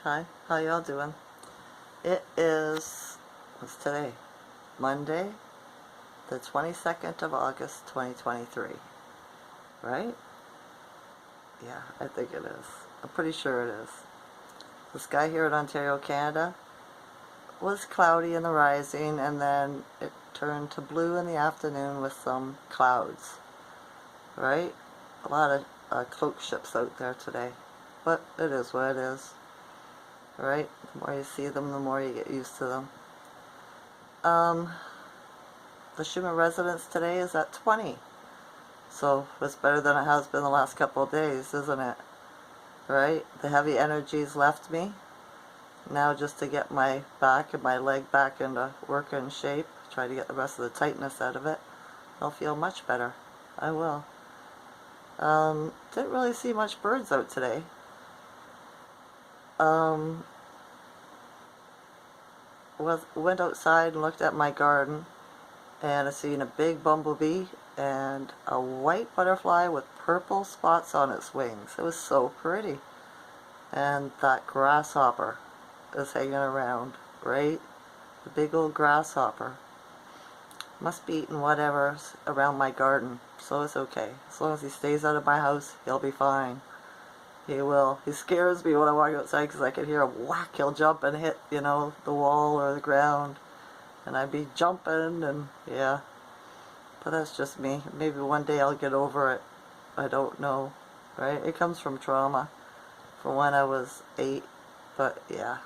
Hi, how y'all doing? It is, what's today? Monday, the 22nd of August, 2023. Right? Yeah, I think it is. I'm pretty sure it is. The sky here in Ontario, Canada was cloudy in the rising, and then it turned to blue in the afternoon with some clouds. Right? A lot of cloak ships out there today. But it is what it is. Right? The more you see them, the more you get used to them. The Schumann residence today is at 20. So it's better than it has been the last couple of days, isn't it? Right? The heavy energies left me. Now just to get my back and my leg back into working shape, try to get the rest of the tightness out of it, I'll feel much better. I will. Didn't really see much birds out today. Went outside and looked at my garden, and I seen a big bumblebee and a white butterfly with purple spots on its wings. It was so pretty. And that grasshopper is hanging around, right? The big old grasshopper. Must be eating whatever's around my garden, so it's okay. As long as he stays out of my house, he'll be fine. He will. He scares me when I walk outside because I can hear him whack. He'll jump and hit, the wall or the ground. And I'd be jumping and, yeah. But that's just me. Maybe one day I'll get over it. I don't know. Right? It comes from trauma. From when I was 8. But, yeah.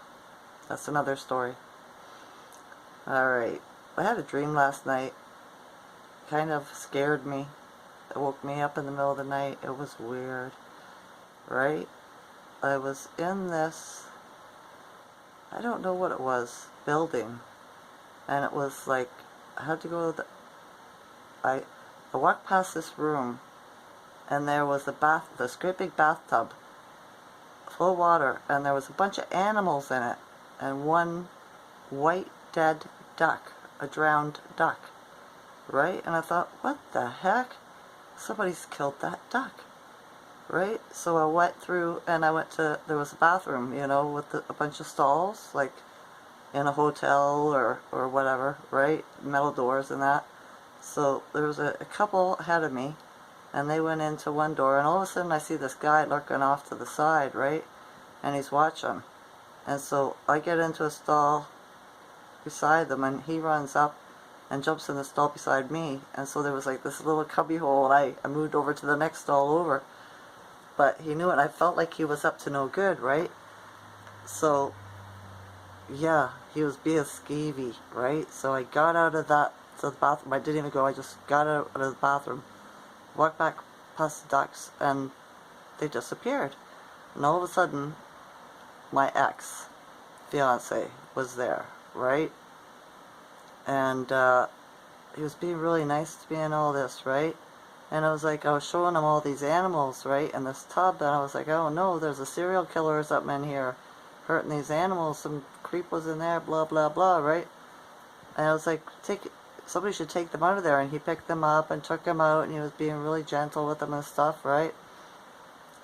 That's another story. Alright. I had a dream last night. Kind of scared me. It woke me up in the middle of the night. It was weird. Right? I was in this, I don't know what it was, building. And it was like, I had to go to the, I walked past this room, and there was this great big bathtub full of water, and there was a bunch of animals in it, and one white dead duck, a drowned duck. Right? And I thought, what the heck? Somebody's killed that duck. Right? So I went through, and there was a bathroom, with a bunch of stalls, like in a hotel or whatever, right? Metal doors and that. So there was a couple ahead of me, and they went into one door, and all of a sudden I see this guy lurking off to the side, right? And he's watching. And so I get into a stall beside them, and he runs up and jumps in the stall beside me. And so there was like this little cubby hole, and I moved over to the next stall over. But he knew it. I felt like he was up to no good, right? So, yeah, he was being skeevy, right? So I got out of to the bathroom. I didn't even go. I just got out of the bathroom, walked back past the ducks, and they disappeared. And all of a sudden, my ex-fiance was there, right? And he was being really nice to me and all this, right? And I was showing him all these animals, right, in this tub, and I was like, oh no, there's a serial killer or something in here, hurting these animals, some creep was in there, blah, blah, blah, right? And I was like, somebody should take them out of there, and he picked them up and took them out, and he was being really gentle with them and stuff, right?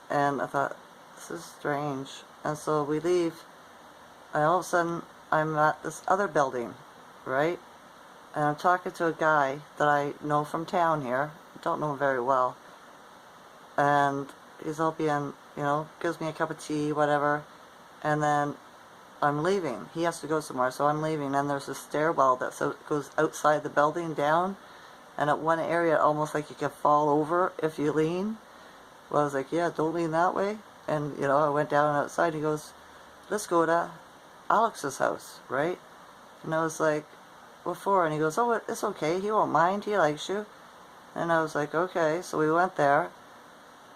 And I thought, this is strange. And so we leave, and all of a sudden, I'm at this other building, right? And I'm talking to a guy that I know from town here. I don't know him very well. And he's all being, gives me a cup of tea, whatever. And then I'm leaving. He has to go somewhere, so I'm leaving. And there's a stairwell that goes outside the building down. And at one area, almost like you could fall over if you lean. Well, I was like, yeah, don't lean that way. And, I went down outside. He goes, let's go to Alex's house, right? And I was like, what for? And he goes, oh, it's okay. He won't mind. He likes you. And I was like, okay. So we went there,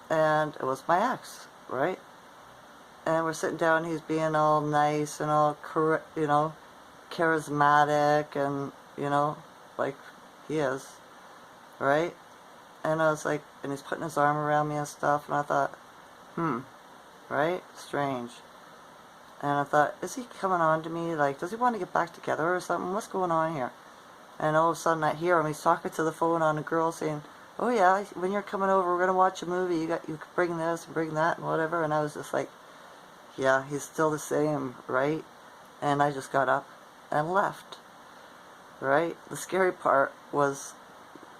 and it was my ex, right? And we're sitting down. He's being all nice and all, charismatic, and like he is, right? And I was like, and he's putting his arm around me and stuff. And I thought, right? Strange. And I thought, is he coming on to me? Like, does he want to get back together or something? What's going on here? And all of a sudden I hear him. He's talking to the phone on a girl saying, oh yeah, when you're coming over, we're going to watch a movie. You can bring this and bring that and whatever. And I was just like, yeah, he's still the same, right? And I just got up and left, right? The scary part was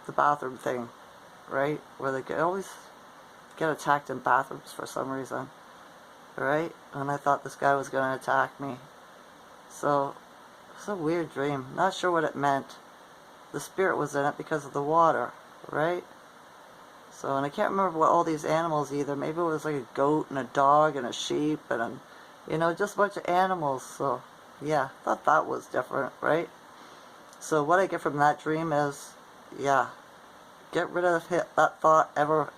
the bathroom thing, right? Where they always get attacked in bathrooms for some reason, right? And I thought this guy was going to attack me. So, it's a weird dream. Not sure what it meant. The spirit was in it because of the water, right? So, and I can't remember what all these animals either. Maybe it was like a goat and a dog and a sheep and, you know, just a bunch of animals. So, yeah, I thought that was different, right? So what I get from that dream is, yeah, get rid of that thought ever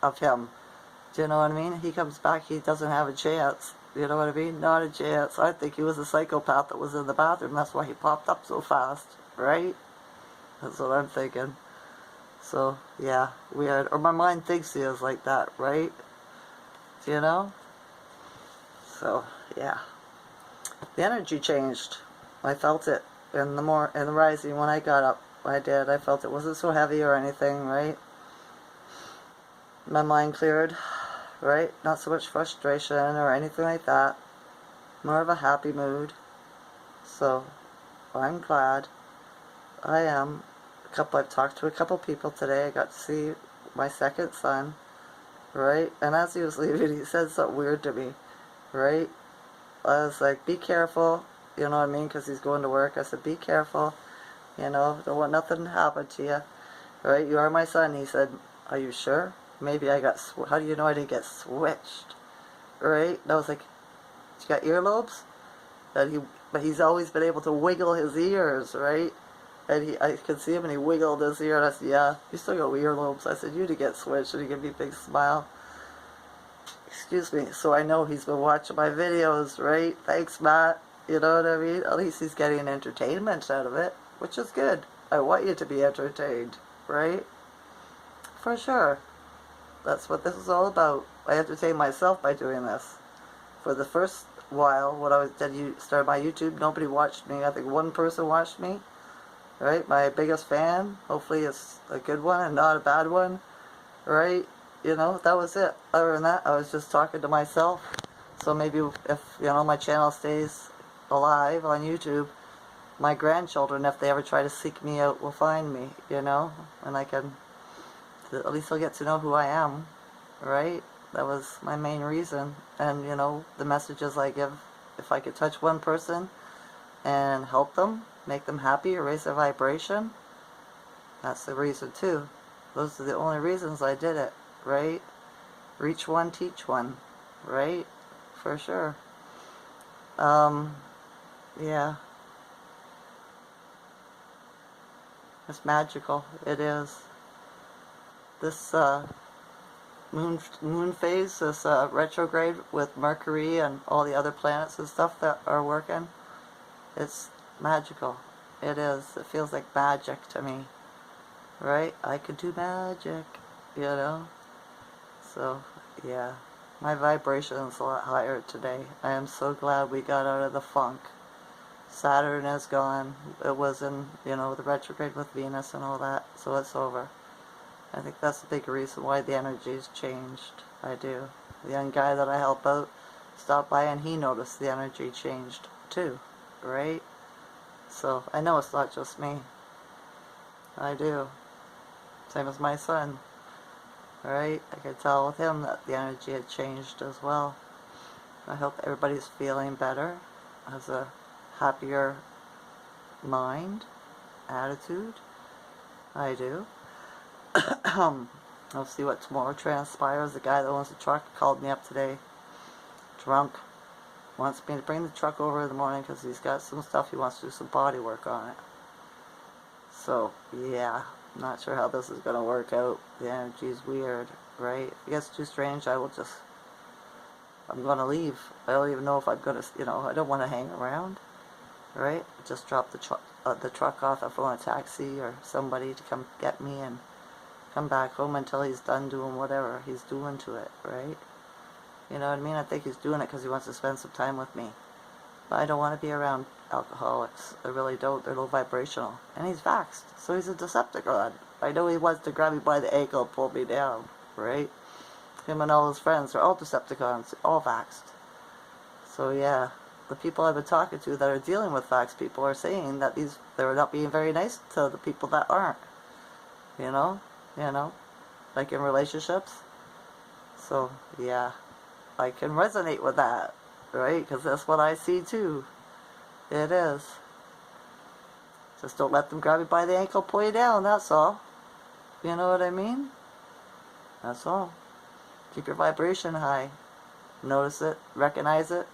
of him. Do you know what I mean? He comes back, he doesn't have a chance. You know what I mean? Not a chance. I think he was a psychopath that was in the bathroom. That's why he popped up so fast, right? That's what I'm thinking. So, yeah, weird. Or my mind thinks he is like that, right? You know? So, yeah. The energy changed. I felt it in the rising when I got up. I did. I felt it wasn't so heavy or anything, right? My mind cleared, right? Not so much frustration or anything like that. More of a happy mood. So, I'm glad. I am. I've talked to a couple people today. I got to see my second son, right? And as he was leaving, he said something weird to me, right? I was like, be careful, you know what I mean? Because he's going to work. I said, be careful, you know, don't want nothing to happen to you, right? You are my son. He said, are you sure? Maybe I got, how do you know I didn't get switched, right? And I was like, you got earlobes? But he's always been able to wiggle his ears, right? And I could see him and he wiggled his ear and I said, yeah, you still got earlobes. I said, you did get switched. And he gave me a big smile. Excuse me. So I know he's been watching my videos, right? Thanks, Matt. You know what I mean? At least he's getting entertainment out of it, which is good. I want you to be entertained, right? For sure. That's what this is all about. I entertain myself by doing this. For the first while, when I started my YouTube, nobody watched me. I think one person watched me. Right, my biggest fan. Hopefully it's a good one and not a bad one. Right, you know, that was it. Other than that, I was just talking to myself. So maybe if, you know, my channel stays alive on YouTube, my grandchildren, if they ever try to seek me out, will find me, you know, and I can, at least they'll get to know who I am, right? That was my main reason. And, you know, the messages I give, if I could touch one person and help them, make them happy, or raise their vibration, that's the reason too. Those are the only reasons I did it, right? Reach one, teach one, right? For sure. Yeah. It's magical. It is. This moon phase, this retrograde with Mercury and all the other planets and stuff that are working, it's magical. It is. It feels like magic to me. Right? I could do magic, you know? So, yeah. My vibration is a lot higher today. I am so glad we got out of the funk. Saturn is gone. It was in, you know, the retrograde with Venus and all that, so it's over. I think that's the big reason why the energy's changed. I do. The young guy that I help out stopped by and he noticed the energy changed too, right? So, I know it's not just me. I do. Same as my son. Right? I could tell with him that the energy had changed as well. I hope everybody's feeling better, has a happier mind, attitude. I do. I'll see what tomorrow transpires. The guy that owns the truck called me up today, drunk. Wants me to bring the truck over in the morning because he's got some stuff he wants to do some body work on it. So, yeah, I'm not sure how this is going to work out. The energy's weird, right? If it gets too strange, I'm going to leave. I don't even know if I'm going to, you know, I don't want to hang around, right? Just drop the truck off if I want a taxi or somebody to come get me and come back home until he's done doing whatever he's doing to it, right? You know what I mean? I think he's doing it because he wants to spend some time with me. But I don't want to be around alcoholics. I really don't. They're low vibrational. And he's vaxxed, so he's a Decepticon. I know he wants to grab me by the ankle and pull me down, right? Him and all his friends are all Decepticons, all vaxxed. So yeah, the people I've been talking to that are dealing with vax people are saying that they're not being very nice to the people that aren't. You know, you know, like in relationships. So yeah, I can resonate with that, right? Because that's what I see too. It is. Just don't let them grab you by the ankle, pull you down. That's all. You know what I mean? That's all. Keep your vibration high. Notice it, recognize it,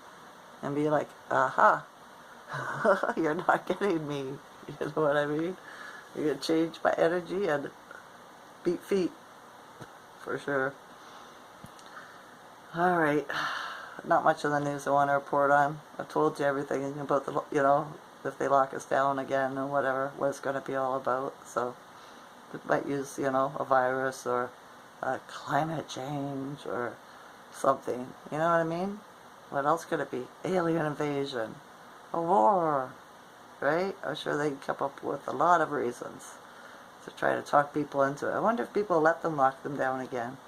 and be like, aha, you're not getting me. You know what I mean? You're going to change my energy and beat feet, for sure. Alright, not much of the news I want to report on. I told you everything about the, you know, if they lock us down again and whatever, what it's going to be all about. So, we might use, you know, a virus or climate change or something. You know what I mean? What else could it be? Alien invasion. A war. Right? I'm sure they can come up with a lot of reasons to try to talk people into it. I wonder if people let them lock them down again.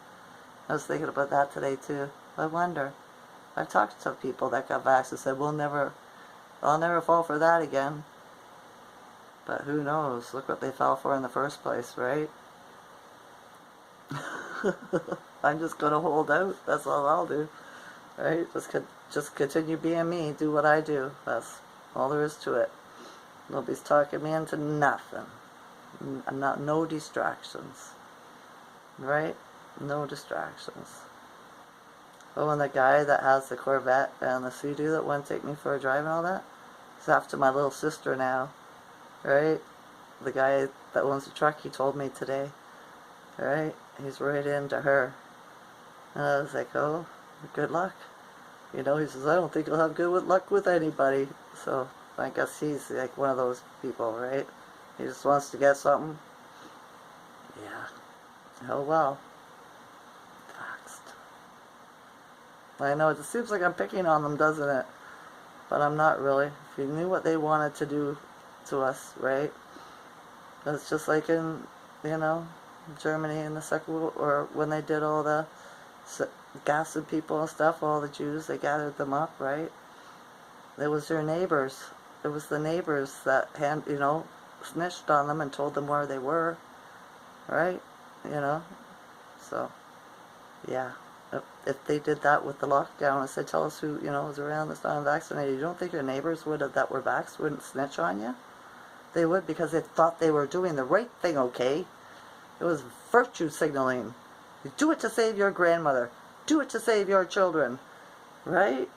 I was thinking about that today too. I wonder. I've talked to people that got vaxxed and said, I'll never fall for that again. But who knows? Look what they fell for in the first place, right? I'm just going to hold out. That's all I'll do. Right? Just continue being me. Do what I do. That's all there is to it. Nobody's talking me into nothing. No distractions. Right? No distractions. Oh, and the guy that has the Corvette and the Sea-Doo that wouldn't take me for a drive and all that, he's after my little sister now. Right? The guy that owns the truck, he told me today. Right? He's right into her. And I was like, oh, good luck. You know, he says, I don't think you'll have good luck with anybody. So, I guess he's like one of those people, right? He just wants to get something. Yeah. Oh well. Faxed. I know, it seems like I'm picking on them, doesn't it? But I'm not really. If you knew what they wanted to do to us, right? It's just like in, you know, Germany in the Second World, or when they did all the gassing people and stuff, all the Jews, they gathered them up, right? It was their neighbors. It was the neighbors that snitched on them and told them where they were, right? You know, so yeah. If they did that with the lockdown and said, tell us who, you know, was around that's not unvaccinated, you don't think your neighbors that were vaxxed wouldn't snitch on you? They would, because they thought they were doing the right thing, okay? It was virtue signaling. You do it to save your grandmother. Do it to save your children. Right?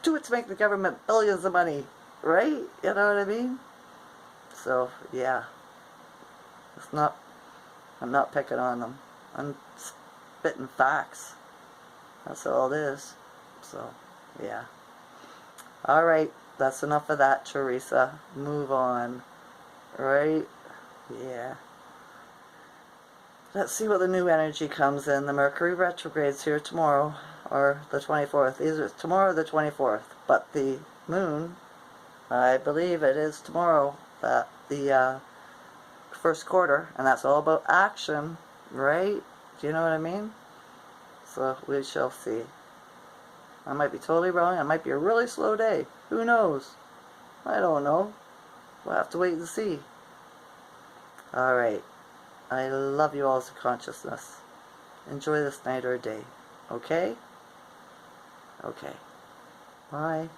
Do it to make the government billions of money. Right? You know what I mean? So, yeah. I'm not picking on them. I'm spitting facts. That's all it is. So, yeah. Alright, that's enough of that, Teresa. Move on. Right? Yeah. Let's see what the new energy comes in. The Mercury retrograde's here tomorrow, or the 24th. Either tomorrow or the 24th. But the moon, I believe it is tomorrow, that the first quarter, and that's all about action, right? Do you know what I mean? So we shall see. I might be totally wrong. It might be a really slow day. Who knows? I don't know. We'll have to wait and see. Alright. I love you all as a consciousness. Enjoy this night or day. Okay? Okay. Bye.